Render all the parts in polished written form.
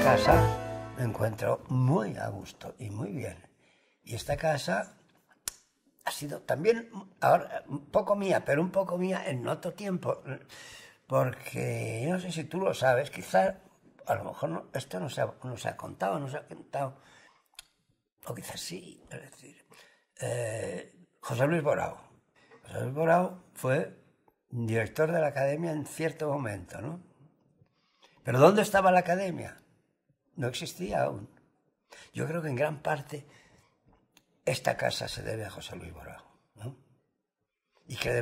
casa me encuentro muy a gusto y muy bien. Y esta casa ha sido también, ahora, un poco mía, pero un poco mía en otro tiempo. Porque yo no sé si tú lo sabes, quizá, a lo mejor no, esto no se ha contado, o quizás sí, es decir, José Luis Borao. José Luis Borao fue director de la Academia en cierto momento, ¿no? Pero ¿dónde estaba la Academia? No existía aún. Yo creo que en gran parte esta casa se debe a José Luis Borao, ¿no? Y que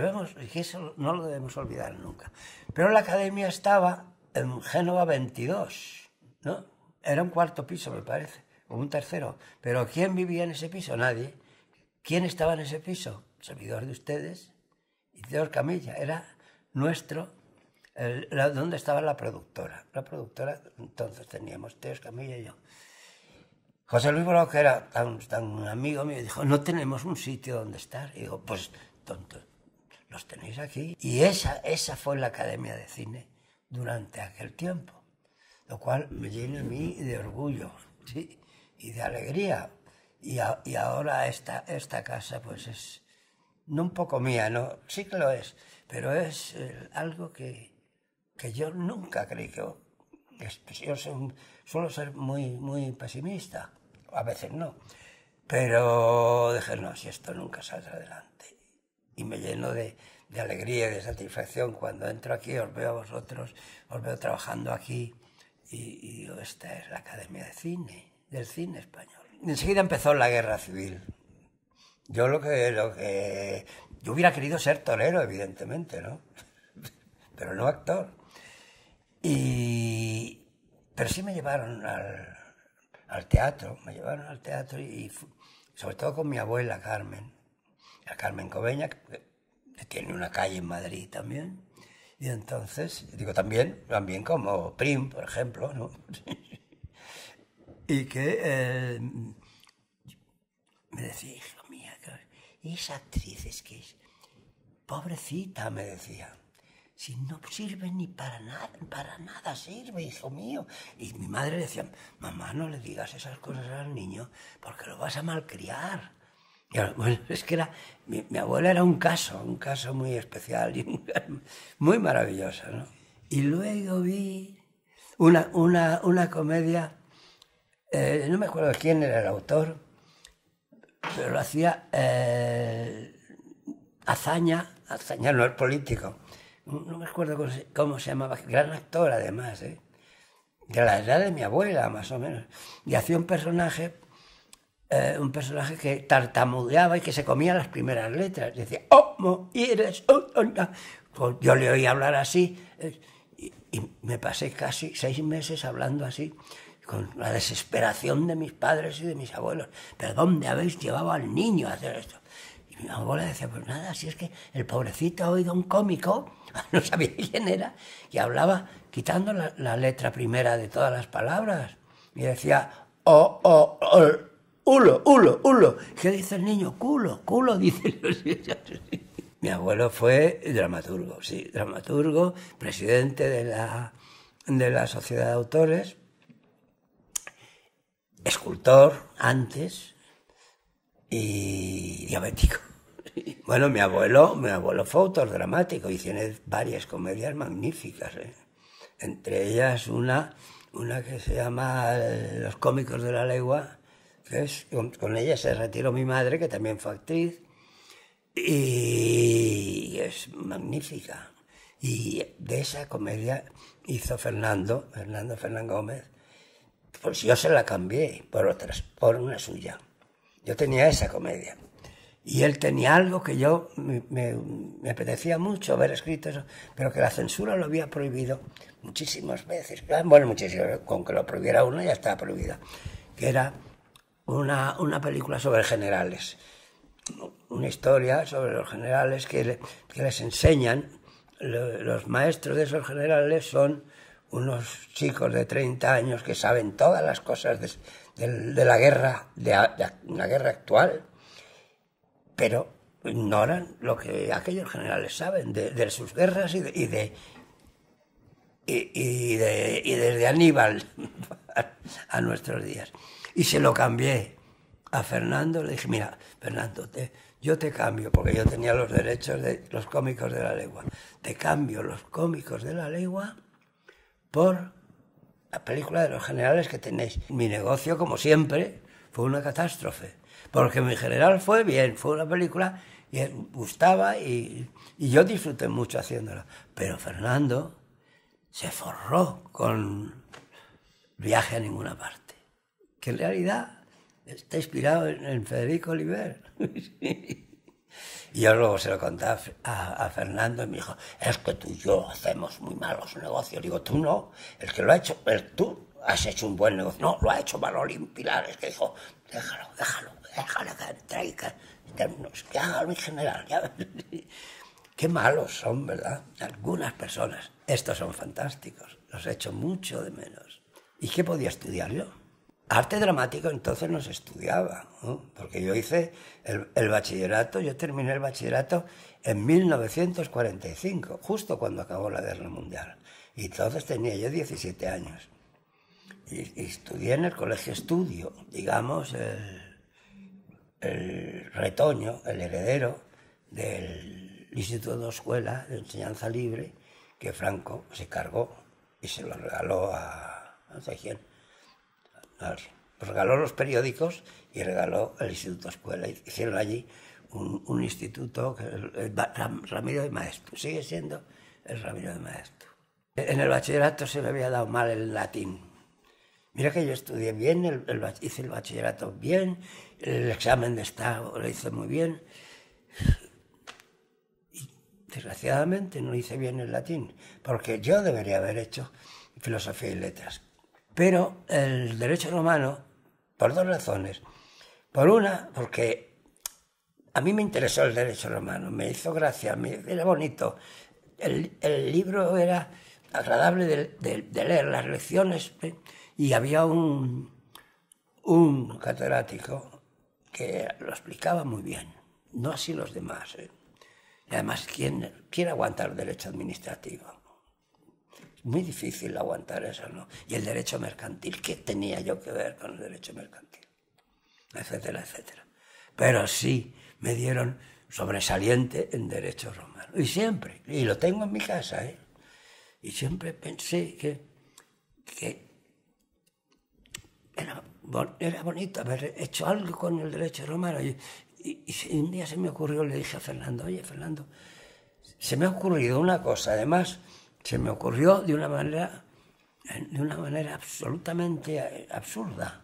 eso no lo debemos olvidar nunca. Pero la Academia estaba en Génova 22, ¿no? Era un cuarto piso, me parece, o un tercero. Pero ¿quién vivía en ese piso? Nadie. ¿Quién estaba en ese piso? Servidor de ustedes y Teodor Camilla. Era nuestro, donde estaba la productora. La productora, entonces teníamos Teodor Camilla y yo. José Luis Borao, que era tan amigo mío, dijo, no tenemos un sitio donde estar. Y digo, pues, tonto, los tenéis aquí. Y esa fue la Academia de Cine durante aquel tiempo, lo cual me llena a mí de orgullo, ¿sí? Y de alegría. Y ahora esta casa, pues es, no un poco mía, no, sí que lo es, pero es algo que yo nunca creí que... Yo suelo ser muy pesimista, a veces no, pero dije, no, si esto nunca saldrá adelante. Y me lleno de alegría y de satisfacción cuando entro aquí, os veo a vosotros, os veo trabajando aquí, y digo, esta es la Academia de Cine, del cine español. Enseguida empezó la Guerra Civil. Yo yo hubiera querido ser torero, evidentemente, ¿no? Pero no actor. Pero sí me llevaron al teatro, y sobre todo con mi abuela Carmen, la Carmen Cobeña, que tiene una calle en Madrid también. Y entonces, digo también como Prim, por ejemplo, ¿no? Y que me decía, hijo mío, esa actriz es que es pobrecita, me decía. Si no sirve ni para nada sirve, hijo mío. Y mi madre decía, mamá, no le digas esas cosas al niño porque lo vas a malcriar. Y bueno, es que mi abuela era un caso muy especial y muy maravillosa, ¿no? Y luego vi una comedia, no me acuerdo quién era el autor, pero lo hacía Azaña no es político, no me acuerdo cómo se llamaba, gran actor además, de la edad de mi abuela más o menos, y hacía un personaje que tartamudeaba y que se comía las primeras letras, decía, pues yo le oí hablar así, y me pasé casi 6 meses hablando así, con la desesperación de mis padres y de mis abuelos. ¿Pero dónde habéis llevado al niño a hacer esto? Y mi abuela decía, pues nada, si es que el pobrecito ha oído un cómico, no sabía quién era, y hablaba quitando la letra primera de todas las palabras. Y decía, ulo. ¿Qué dice el niño? Culo, dice. Mi abuelo fue dramaturgo, sí, presidente de la Sociedad de Autores, escultor antes y diabético. Bueno, mi abuelo fue autor dramático y tiene varias comedias magníficas, entre ellas una que se llama Los cómicos de la legua, que es, con ella se retiró mi madre, que también fue actriz, y es magnífica. Y de esa comedia hizo Fernando Gómez. Pues yo se la cambié por una suya. Yo tenía esa comedia. Y él tenía algo que yo me apetecía mucho haber escrito eso, pero que la censura lo había prohibido muchísimas veces. Bueno, muchísimas, con que lo prohibiera uno ya estaba prohibida. Que era una película sobre generales. Una historia sobre los generales que les enseñan. Los maestros de esos generales son unos chicos de 30 años que saben todas las cosas de la guerra, de la guerra actual, pero ignoran lo que aquellos generales saben de sus guerras y desde Aníbal a nuestros días. Y se lo cambié a Fernando, le dije, mira, Fernando, yo te cambio, porque yo tenía los derechos de los cómicos de la legua, te cambio los cómicos de la legua por la película de los generales que tenéis. Mi negocio, como siempre, fue una catástrofe, porque mi general fue bien, fue una película y gustaba y yo disfruté mucho haciéndola. Pero Fernando se forró con Viaje a ninguna parte, que en realidad está inspirado en Federico Oliver. Y yo luego se lo conté a Fernando y me dijo, es que tú y yo hacemos muy malos negocios. Digo, tú no, el que lo ha hecho, tú has hecho un buen negocio. No, lo ha hecho Manolín Pilares, que dijo, déjalo que haga mi general. Qué malos son, ¿verdad? Algunas personas. Estos son fantásticos, los he hecho mucho de menos. ¿Y qué podía estudiar yo? Arte dramático entonces no se estudiaba, ¿no? Porque yo hice el bachillerato, yo terminé el bachillerato en 1945, justo cuando acabó la Guerra Mundial. Y entonces tenía yo 17 años. Y estudié en el Colegio Estudio, digamos, el retoño, el heredero del Instituto de Escuela de Enseñanza Libre, que Franco se cargó y se lo regaló a no sé quién. Regaló los periódicos y regaló el Instituto Escuela. Hicieron allí un instituto, el Ramiro de Maeztu, sigue siendo el Ramiro de Maeztu. En el bachillerato se me había dado mal el latín. Mira que yo estudié bien, hice el bachillerato bien, el examen de estado lo hice muy bien. Y desgraciadamente no hice bien el latín, porque yo debería haber hecho filosofía y letras. Pero el derecho romano, por dos razones. Por una, porque a mí me interesó el derecho romano, me hizo gracia, era bonito. El libro era agradable de leer, las lecciones, y había un catedrático que lo explicaba muy bien, no así los demás. Y además, ¿quién aguanta el derecho administrativo? Muy difícil aguantar eso, ¿no? Y el derecho mercantil, ¿qué tenía yo que ver con el derecho mercantil? Etcétera, etcétera. Pero sí me dieron sobresaliente en derecho romano. Y siempre, y lo tengo en mi casa, ¿eh? Y siempre pensé que era bonito haber hecho algo con el derecho romano. Y un día se me ocurrió, le dije a Fernando, oye, Fernando, se me ha ocurrido una cosa, además se me ocurrió de una manera absolutamente absurda.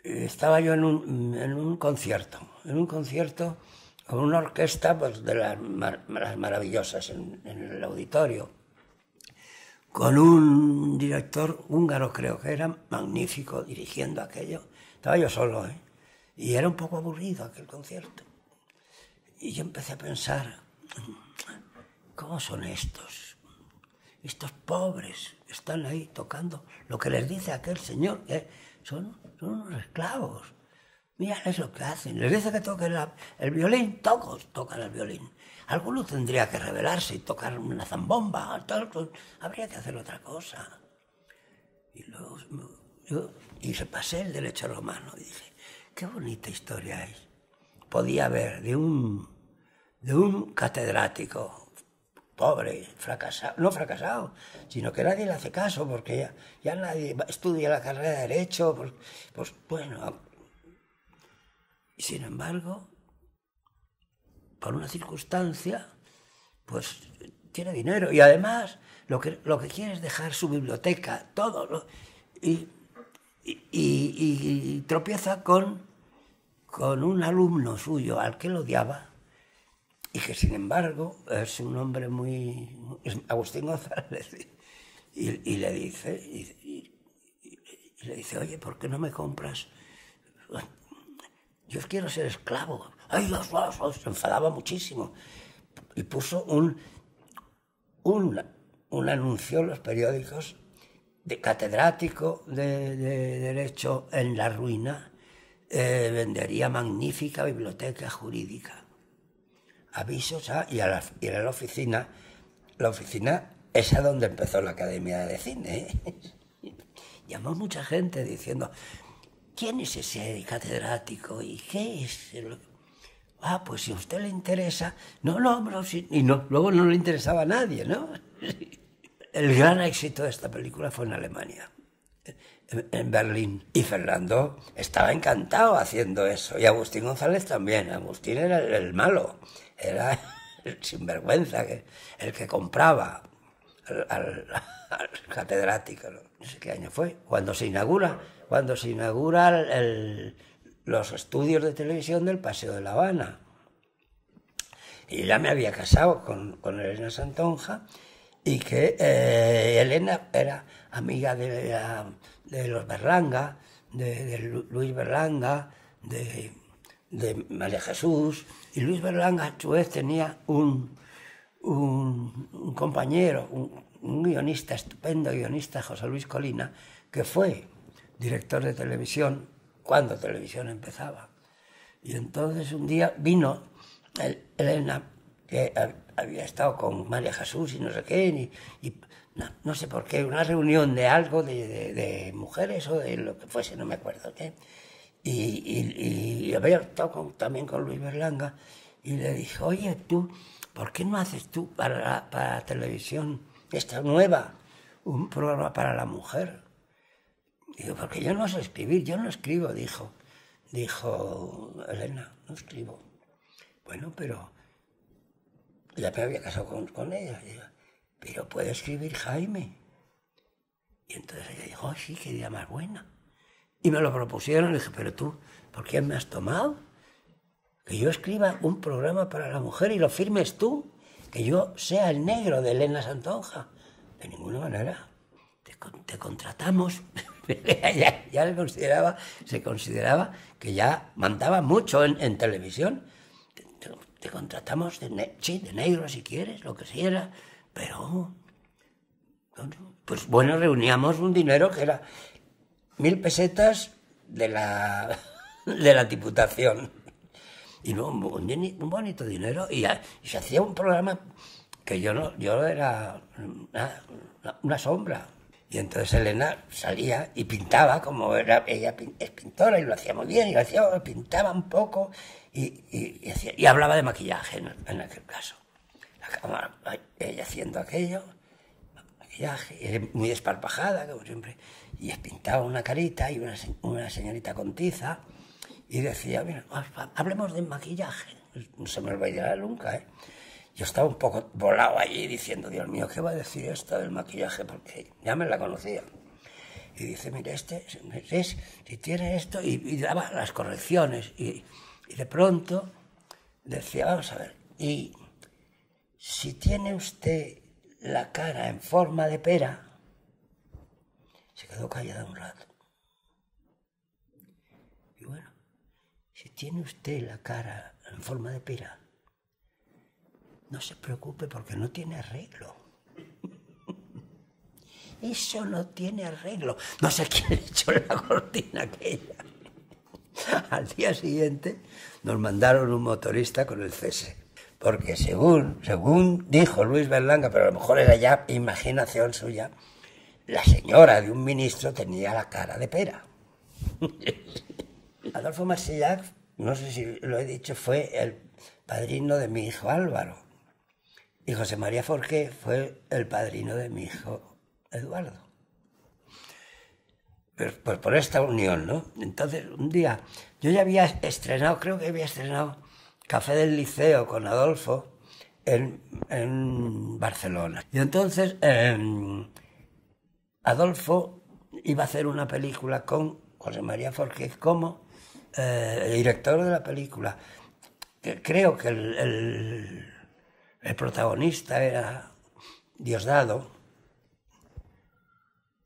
Estaba yo en un concierto con una orquesta pues, de las maravillosas en el auditorio, con un director húngaro, creo que era magnífico, dirigiendo aquello. Estaba yo solo, ¿eh? Y era un poco aburrido aquel concierto. Y yo empecé a pensar, ¿cómo son estos? Estos pobres están ahí tocando lo que les dice aquel señor, que son unos esclavos. Mira, es lo que hacen. Les dice que toquen el violín, tocan el violín. Alguno tendría que rebelarse y tocar una zambomba, habría que hacer otra cosa. Y luego y repasé el derecho romano y dije, qué bonita historia es. Podía haber de un catedrático pobre, fracasado, no fracasado, sino que nadie le hace caso porque ya nadie estudia la carrera de Derecho, pues bueno. Y sin embargo, por una circunstancia, pues tiene dinero y además lo que quiere es dejar su biblioteca, todo, y tropieza con un alumno suyo al que lo odiaba. Y que sin embargo es un hombre es Agustín González, y le dice, oye, ¿por qué no me compras? Yo quiero ser esclavo. Ay, Dios, se enfadaba muchísimo. Y puso un anuncio en los periódicos de catedrático de Derecho en la ruina, vendería magnífica biblioteca jurídica. Avisos, y era la oficina esa donde empezó la Academia de Cine, ¿eh? llamó mucha gente diciendo, ¿quién es ese catedrático? ¿Y qué es? Ah, pues si a usted le interesa... No, y no, luego no le interesaba a nadie, ¿no? El gran éxito de esta película fue en Alemania, en Berlín. Y Fernando estaba encantado haciendo eso. Y Agustín González también. Agustín era el malo, era el sinvergüenza, el que compraba al catedrático. No sé qué año fue. Cuando se inaugura los estudios de televisión del Paseo de La Habana. Y ya me había casado con Elena Santonja, y que Elena era amiga de los Berlanga, de Luis Berlanga, de María Jesús. Y Luis Berlanga a su vez tenía un compañero, un guionista, estupendo guionista, José Luis Colina, que fue director de televisión cuando televisión empezaba. Y entonces un día vino Elena, que había estado con María Jesús y no sé qué, y no sé por qué, una reunión de algo de mujeres o de lo que fuese, no me acuerdo qué. Y había estado también con Luis Berlanga, y le dijo, oye, tú, ¿por qué no haces tú para la televisión esta nueva un programa para la mujer? Digo, porque yo no sé escribir, yo no escribo, dijo Elena, no escribo. Bueno, pero ya me había casado con ella. Digo, pero puede escribir Jaime. Y entonces ella dijo, oh, sí, qué idea más buena. Y me lo propusieron, y dije, pero tú, ¿por qué me has tomado? Que yo escriba un programa para la mujer y lo firmes tú, que yo sea el negro de Elena Santonja. De ninguna manera. Te contratamos. ya se consideraba que ya mandaba mucho en televisión. Te contratamos de negro si quieres, lo que sea, pero pues bueno, reuníamos un dinero que era 1.000 pesetas de la Diputación, y no, un bonito dinero, y se hacía un programa que yo era una sombra. Y entonces Elena salía y pintaba, como ella es pintora y lo hacía muy bien, y pintaba un poco y hablaba de maquillaje en aquel caso. Ella haciendo aquello, maquillaje, muy desparpajada, como siempre, y pintaba una carita y una señorita con tiza, y decía, mira, hablemos de maquillaje. No se me olvidará nunca, ¿eh? Yo estaba un poco volado allí diciendo, Dios mío, ¿qué va a decir esta del maquillaje? Porque ya me la conocía. Y dice, mire, si tiene esto, y daba las correcciones. Y de pronto decía, vamos a ver, y si tiene usted la cara en forma de pera, se quedó callada un rato. Y bueno, si tiene usted la cara en forma de pera, no se preocupe porque no tiene arreglo. Eso no tiene arreglo. No sé quién echó la cortina aquella. Al día siguiente nos mandaron un motorista con el cese. Porque según dijo Luis Berlanga, pero a lo mejor era ya imaginación suya, la señora de un ministro tenía la cara de pera. Adolfo Marsillach, no sé si lo he dicho, fue el padrino de mi hijo Álvaro. Y José María Forqué fue el padrino de mi hijo Eduardo. Pues por esta unión, ¿no? Entonces, un día, yo ya había estrenado, creo que había estrenado Café del Liceo con Adolfo en Barcelona. Y entonces, Adolfo iba a hacer una película con José María Forqué como director de la película. Creo que el protagonista era Diosdado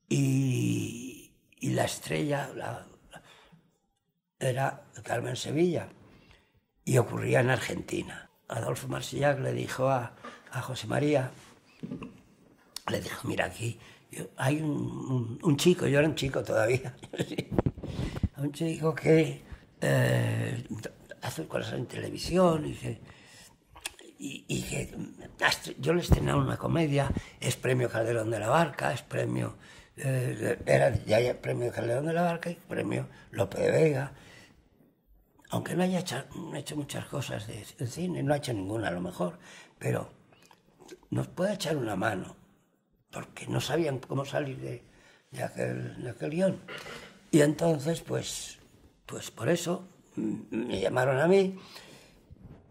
y la estrella era Carmen Sevilla, y ocurría en Argentina. Adolfo Marsillach le dijo a José María, le dijo, mira, aquí hay un chico, yo era un chico todavía, un chico que hace cosas en televisión y que yo le he estrenado una comedia, es premio Calderón de la Barca, es premio Era ya premio Calderón de la Barca y premio Lope de Vega. Aunque no haya hecho muchas cosas de cine, no ha hecho ninguna a lo mejor, pero nos puede echar una mano, porque no sabían cómo salir de aquel guión. Y entonces, pues por eso me llamaron a mí,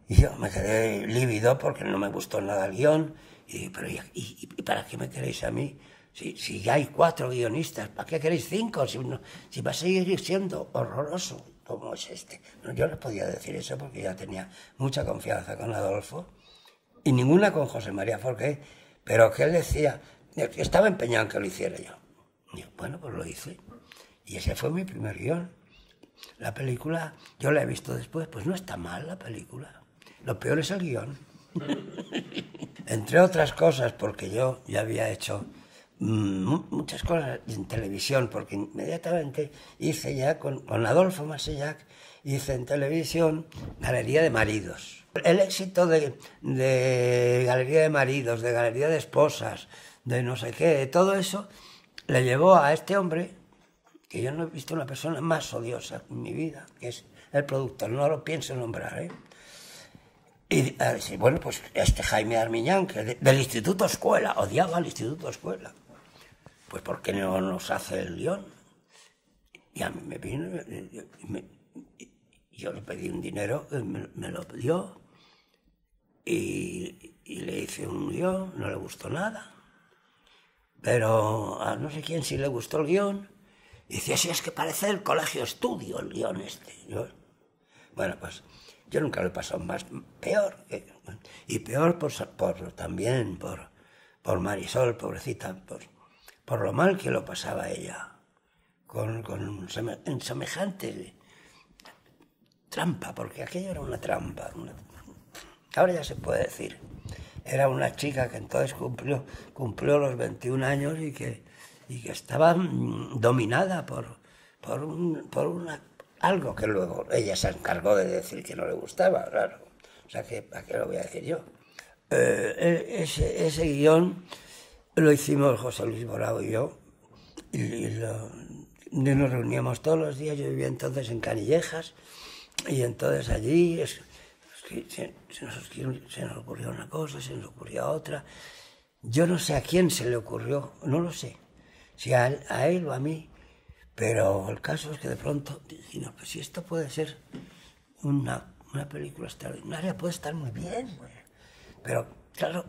y yo me quedé lívido porque no me gustó nada el guión, y dije, pero ¿y para qué me queréis a mí? Si ya hay 4 guionistas, ¿para qué queréis 5? Si va a seguir siendo horroroso como es este. No, yo no podía decir eso porque ya tenía mucha confianza con Adolfo y ninguna con José María Forqué, pero que él decía, estaba empeñado en que lo hiciera yo. Y yo, bueno, pues lo hice. Y ese fue mi primer guión. La película, yo la he visto después, pues no está mal la película. Lo peor es el guión. Entre otras cosas, porque yo ya había hecho muchas cosas en televisión, porque inmediatamente hice ya con Adolfo Masellac, hice en televisión Galería de Maridos. El éxito de Galería de Maridos, de Galería de Esposas, de no sé qué, todo eso le llevó a este hombre, que yo no he visto una persona más odiosa en mi vida, que es el productor, no lo pienso nombrar, Y bueno, pues este Jaime Armiñán, que del Instituto Escuela, odiaba al Instituto Escuela. Pues ¿por qué no nos hace el guión? Y a mí me vino, yo le pedí un dinero, me lo dio, y le hice un guión, no le gustó nada. Pero a no sé quién sí le gustó el guión, y decía, sí, es que parece el Colegio Estudio el guión este. Bueno, pues yo nunca lo he pasado peor. Y peor también por Marisol, pobrecita, por lo mal que lo pasaba ella, en semejante trampa, porque aquello era una trampa. Ahora ya se puede decir. Era una chica que entonces cumplió los 21 años y que estaba dominada por algo que luego ella se encargó de decir que no le gustaba, claro. O sea, ¿a qué lo voy a decir yo? Ese guión lo hicimos José Luis Borao y yo, y nos reuníamos todos los días. Yo vivía entonces en Canillejas, y entonces allí se nos ocurrió una cosa, se nos ocurrió otra. Yo no sé a quién se le ocurrió, no lo sé, si a él o a mí, pero el caso es que de pronto dijimos, pues si esto puede ser una película extraordinaria, puede estar muy bien, pero claro,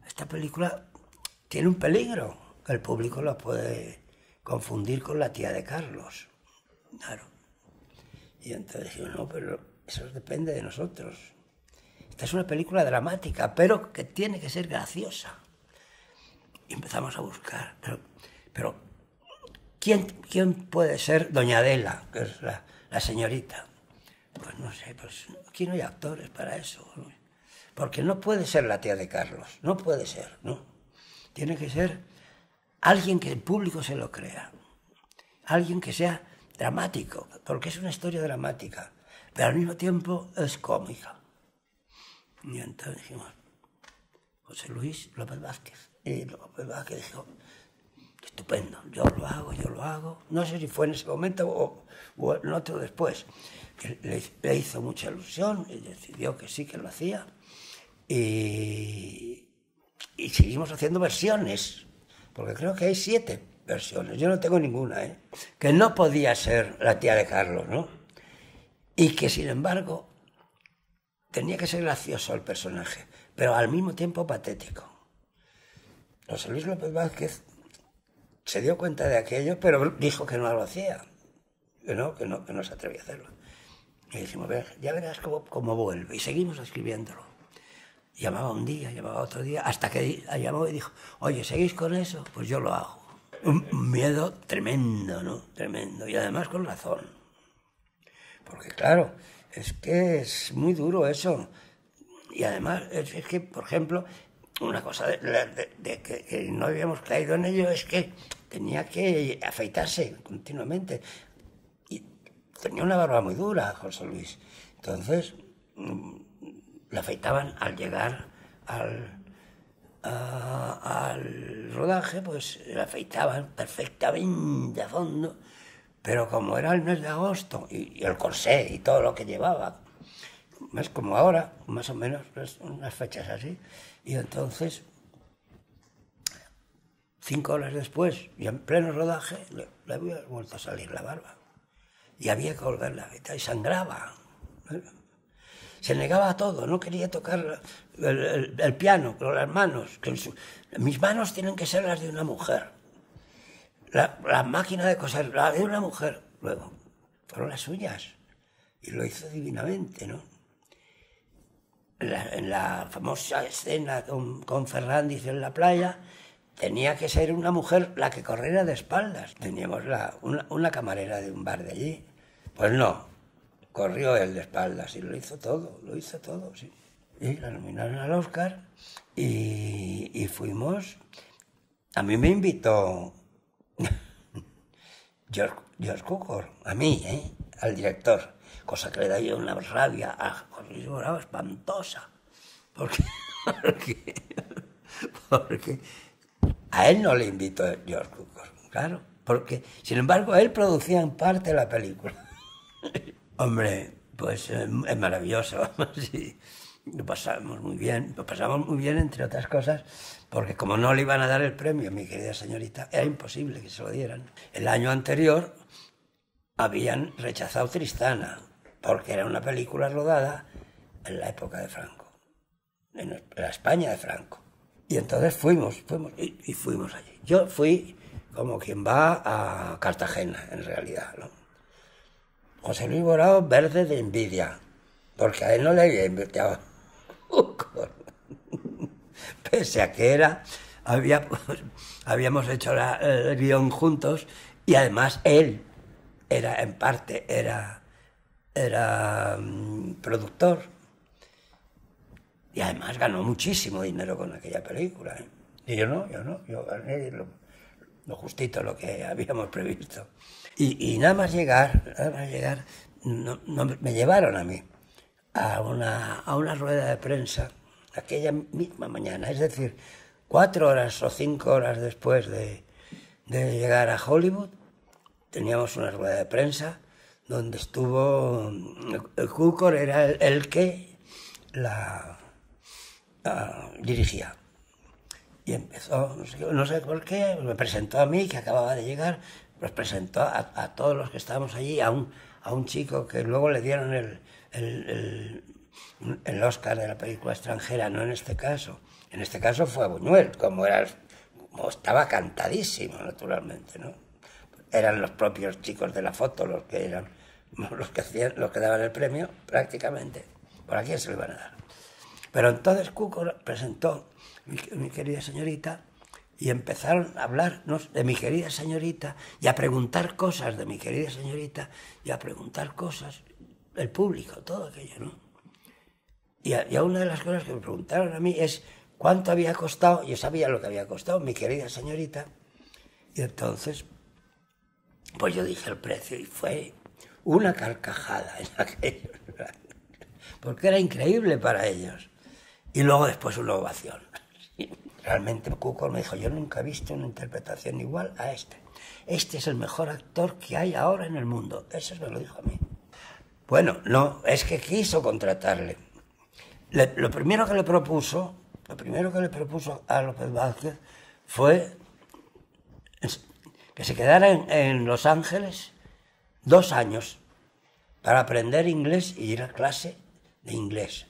esta película tiene un peligro, que el público la puede confundir con La tía de Carlos, claro. Y entonces dijimos, no, pero eso depende de nosotros. Esta es una película dramática, pero que tiene que ser graciosa. Y empezamos a buscar, pero ¿quién puede ser Doña Adela, que es la señorita? Pues no sé, pues aquí no hay actores para eso, ¿no? Porque no puede ser la tía de Carlos, no puede ser, ¿no? Tiene que ser alguien que el público se lo crea, alguien que sea dramático, porque es una historia dramática, pero al mismo tiempo es cómica. Y entonces dijimos, José Luis López Vázquez. Y López Vázquez dijo, estupendo, yo lo hago. No sé si fue en ese momento o en otro después. Le hizo mucha ilusión y decidió que sí, que lo hacía. Y seguimos haciendo versiones, porque creo que hay 7 versiones, yo no tengo ninguna, que no podía ser la tía de Carlos, ¿no? Y que sin embargo tenía que ser gracioso el personaje, pero al mismo tiempo patético. José Luis López Vázquez se dio cuenta de aquello, pero dijo que no lo hacía, que no se atrevía a hacerlo. Y dijimos, ya verás cómo vuelve, y seguimos escribiéndolo. Llamaba un día, llamaba otro día, hasta que llamó y dijo, oye, ¿seguís con eso? Pues yo lo hago. Un miedo tremendo, ¿no? Tremendo, y además con razón. Porque claro, es que es muy duro eso. Y además, es que, por ejemplo, una cosa de que no habíamos caído en ello es que tenía que afeitarse continuamente. Y tenía una barba muy dura, José Luis. Entonces, la afeitaban al llegar al rodaje, pues le afeitaban perfectamente a fondo, pero como era el mes de agosto y el corsé y todo lo que llevaba, es como ahora, más o menos, pues, unas fechas así, y entonces 5 horas después, y en pleno rodaje, le había vuelto a salir la barba. Y había que volverla a afeitar, y sangraba. Se negaba a todo, no quería tocar el piano con las manos. Mis manos tienen que ser las de una mujer. La máquina de coser, la de una mujer. Luego, fueron las suyas. Y lo hizo divinamente, ¿no? En la famosa escena con Fernández en la playa, tenía que ser una mujer la que corriera de espaldas. Teníamos una camarera de un bar de allí. Pues no, corrió él de espaldas y lo hizo todo, sí. Y la nominaron al Oscar y fuimos. A mí me invitó George Cukor, a mí, al director, cosa que le da yo una rabia a José Luis Borao espantosa. Porque a él no le invitó George Cukor, claro, porque sin embargo él producía en parte la película. Hombre, pues es maravilloso, sí. Lo pasamos muy bien entre otras cosas, porque como no le iban a dar el premio, mi querida señorita, era imposible que se lo dieran. El año anterior habían rechazado Tristana, porque era una película rodada en la época de Franco, en la España de Franco. Y entonces fuimos allí. Yo fui como quien va a Cartagena, en realidad, ¿no? José Luis Borao verde de envidia, porque a él no le había invitado pese a que habíamos hecho el guión juntos, y además él era, en parte, era productor, y además ganó muchísimo dinero con aquella película, ¿eh? Y yo gané lo justito, lo que habíamos previsto. Y nada más llegar, me llevaron a mí a una rueda de prensa aquella misma mañana, es decir, 4 horas o 5 horas después de llegar a Hollywood, teníamos una rueda de prensa donde estuvo el Cukor, era el que la dirigía. Y empezó, no sé por qué, me presentó a mí, que acababa de llegar, nos presentó a todos los que estábamos allí, a un chico que luego le dieron el Oscar de la película extranjera, no en este caso. En este caso fue a Buñuel, como estaba cantadísimo, naturalmente, ¿no? Eran los propios chicos de la foto los que daban el premio, prácticamente. ¿Por a quién se lo iban a dar? Pero entonces Cukor presentó mi querida señorita, y empezaron a hablar de mi querida señorita y a preguntar cosas de mi querida señorita y a preguntar cosas del público, todo aquello, ¿no? Y a una de las cosas que me preguntaron a mí es cuánto había costado. Yo sabía lo que había costado mi querida señorita, y entonces pues yo dije el precio y fue una carcajada en aquello, porque era increíble para ellos. Y luego después una ovación. Realmente Cukor me dijo, yo nunca he visto una interpretación igual a este. Este es el mejor actor que hay ahora en el mundo. Eso me lo dijo a mí. Bueno, no, es que quiso contratarle. Lo primero que le propuso a López Vázquez fue que se quedara en Los Ángeles 2 años para aprender inglés y ir a clase de inglés.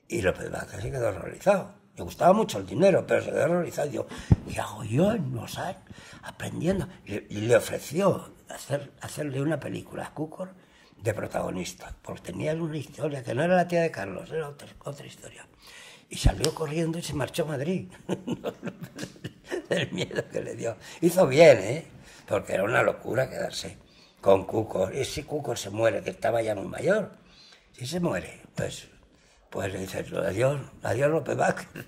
Y López Vázquez se quedó horrorizado. Le gustaba mucho el dinero, pero se quedó horrorizado. Digo, ¿qué hago yo en los años aprendiendo? Y le ofreció hacerle una película a Cukor de protagonista, porque tenía una historia que no era la tía de Carlos, era otra historia. Y salió corriendo y se marchó a Madrid. Del miedo que le dio. Hizo bien, porque era una locura quedarse con Cukor. Y si Cukor se muere, que estaba ya muy mayor, si se muere, pues le dices, adiós López Vázquez.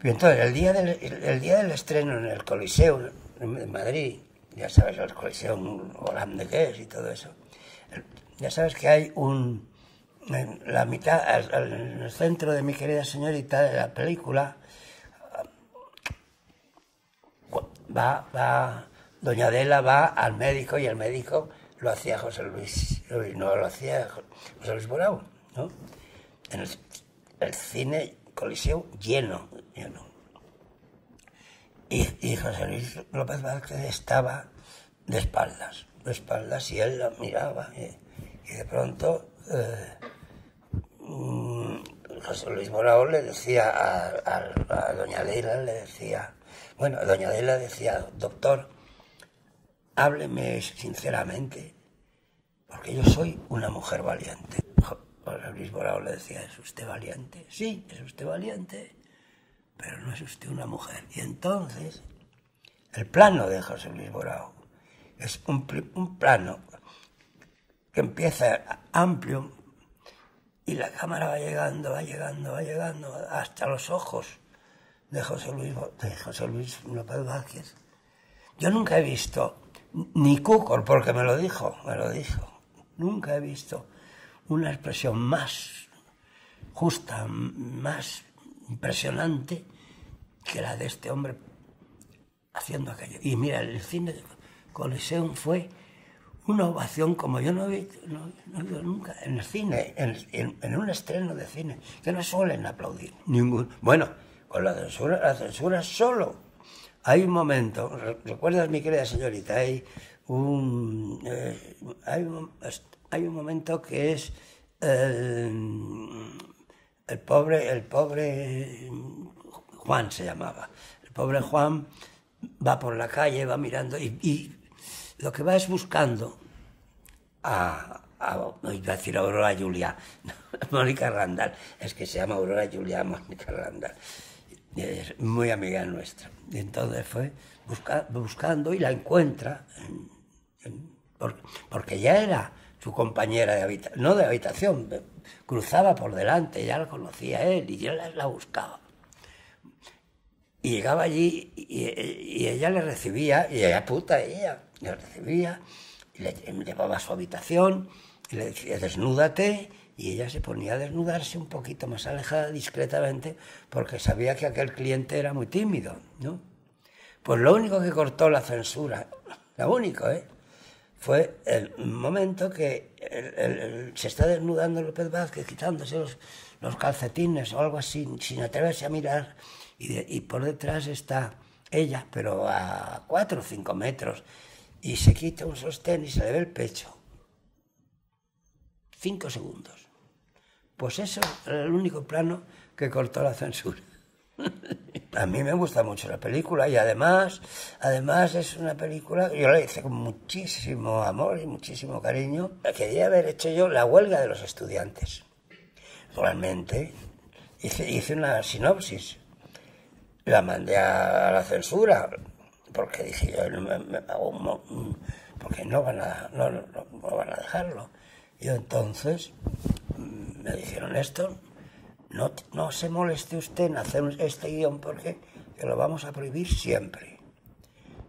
Y entonces, el día del estreno en el Coliseo de Madrid, ya sabes, el Coliseo, lo grande que es y todo eso, ya sabes que hay un en la mitad, en el centro de Mi querida señorita, de la película, doña Adela va al médico y el médico lo hacía José Luis, no lo hacía José Luis Borao, ¿no? En el cine Coliseo lleno. Y José Luis López Vázquez estaba de espaldas, y él la miraba y de pronto José Luis Borao le decía a doña Adela, doña Adela decía, doctor, hábleme sinceramente, porque yo soy una mujer valiente. José Luis Borao le decía, ¿es usted valiente? Sí, es usted valiente, pero no es usted una mujer. Y entonces, el plano de José Luis Borao es un plano que empieza amplio y la cámara va llegando hasta los ojos de José Luis López Vázquez. Yo nunca he visto, ni Cúcor, porque me lo dijo, nunca he visto una expresión más justa, más impresionante que la de este hombre haciendo aquello. Y mira, el cine de Coliseum fue una ovación como yo no he visto nunca en el cine, en un estreno de cine, que no suelen aplaudir. Bueno, con la censura solo. Hay un momento, ¿recuerdas, mi querida señorita? Hay un momento que es el pobre Juan se llamaba. El pobre Juan va por la calle, va mirando y lo que va es buscando iba a decir Aurora Julia, Mónica Randall, es que se llama Aurora Julia Mónica Randall, es muy amiga nuestra. Y entonces fue buscando y la encuentra, porque ya era su compañera de habitación, no de habitación, cruzaba por delante, ya la conocía él y yo la buscaba. Y llegaba allí y ella le recibía, y ella le recibía, y le llevaba a su habitación, y le decía, desnúdate, y ella se ponía a desnudarse un poquito más alejada, discretamente, porque sabía que aquel cliente era muy tímido, ¿no? Pues lo único que cortó la censura, lo único, fue el momento que se está desnudando López Vázquez, quitándose los calcetines o algo así, sin atreverse a mirar, y por detrás está ella, pero a 4 o 5 metros, y se quita un sostén y se le ve el pecho. 5 segundos. Pues eso era el único plano que cortó la censura. A mí me gusta mucho la película y además es una película, yo la hice con muchísimo amor y muchísimo cariño. Quería haber hecho yo la huelga de los estudiantes. Realmente hice una sinopsis, la mandé a la censura, porque dije yo, porque no van a dejarlo. Y entonces me dijeron esto. No se moleste usted en hacer este guión porque lo vamos a prohibir siempre.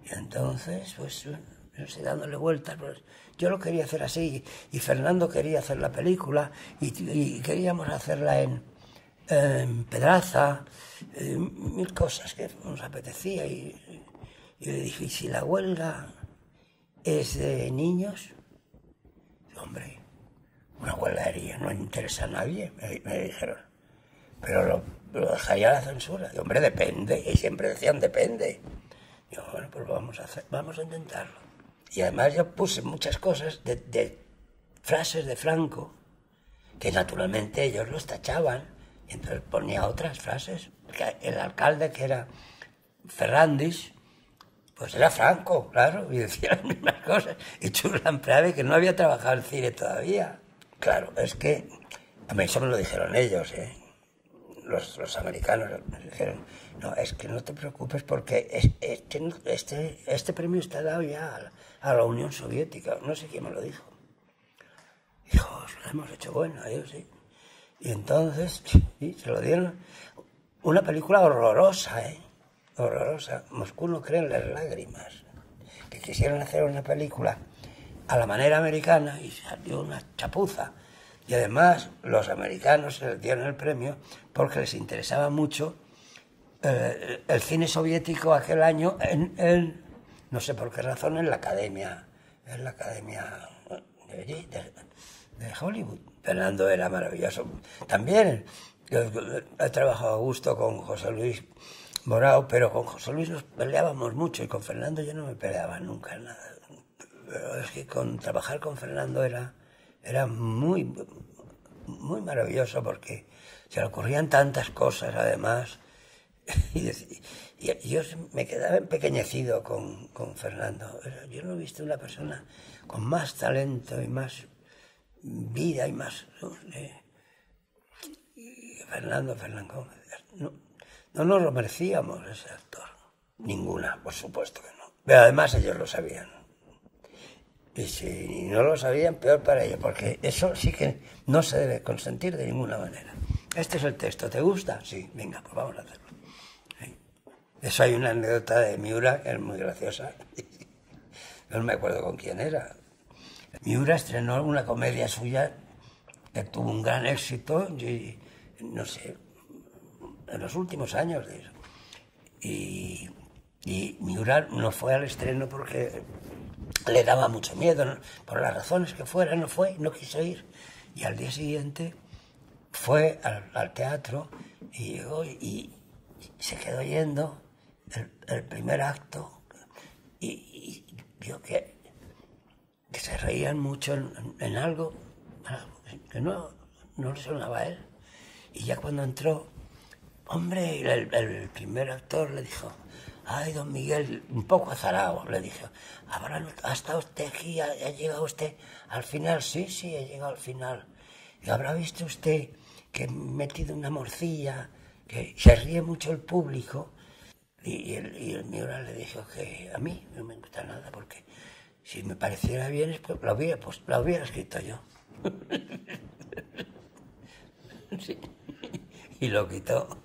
Y entonces, pues, no sé, dándole vueltas, pues, yo lo quería hacer así, y Fernando quería hacer la película, y queríamos hacerla en Pedraza, mil cosas que nos apetecía, y le dije, ¿y si la huelga es de niños? Hombre, una huelga no interesa a nadie, me dijeron. Pero lo dejaría la censura. Y, hombre, depende. Y siempre decían, depende. Y yo, bueno, pues vamos a intentarlo. Y además yo puse muchas cosas de frases de Franco, que naturalmente ellos los tachaban, y entonces ponía otras frases. El alcalde, que era Ferrandis, pues era Franco, claro, y decía las mismas cosas. Y Churlan Prave, que no había trabajado en cine todavía. Claro, es que, a mí eso me lo dijeron ellos, los americanos me dijeron, no, es que no te preocupes porque este premio está dado ya a la Unión Soviética. No sé quién me lo dijo. Dijo, lo hemos hecho bueno, ellos sí. Y entonces, sí, se lo dieron. Una película horrorosa, horrorosa. Moscú no cree en las lágrimas. Que quisieron hacer una película a la manera americana y salió una chapuza. Y además los americanos se les dieron el premio porque les interesaba mucho el cine soviético aquel año no sé por qué razón, en la academia de Hollywood. Fernando era maravilloso. También he trabajado a gusto con José Luis Borao, pero con José Luis nos peleábamos mucho y con Fernando yo no me peleaba nunca en nada. Pero es que trabajar con Fernando era muy, muy maravilloso porque se le ocurrían tantas cosas además. Y yo me quedaba empequeñecido con Fernando. Yo no he visto una persona con más talento y más vida y más... Fernando Gómez. No nos lo merecíamos ese actor. Ninguna, por supuesto que no. Pero además ellos lo sabían. Y si no lo sabían, peor para ellos, porque eso sí que no se debe consentir de ninguna manera. Este es el texto, ¿te gusta? Sí, venga, pues vamos a hacerlo. ¿Sí? Eso hay una anécdota de Miura que es muy graciosa. No me acuerdo con quién era. Miura estrenó una comedia suya que tuvo un gran éxito, y, no sé, en los últimos años de eso. Y Miura no fue al estreno porque le daba mucho miedo, ¿no? Por las razones que fuera, no quiso ir. Y al día siguiente fue al teatro y llegó y se quedó yendo el primer acto y vio que se reían mucho en algo que no le sonaba a él. Y ya cuando entró, hombre, el primer actor le dijo: ay, don Miguel, un poco azarado, le dijo, ¿ha estado usted aquí? ¿Ha llegado usted al final? Sí, he llegado al final. ¿Y habrá visto usted que he metido una morcilla, que se ríe mucho el público? Y el Miura le dijo que a mí no me gusta nada, porque si me pareciera bien, pues lo hubiera escrito yo. Sí. Y lo quitó.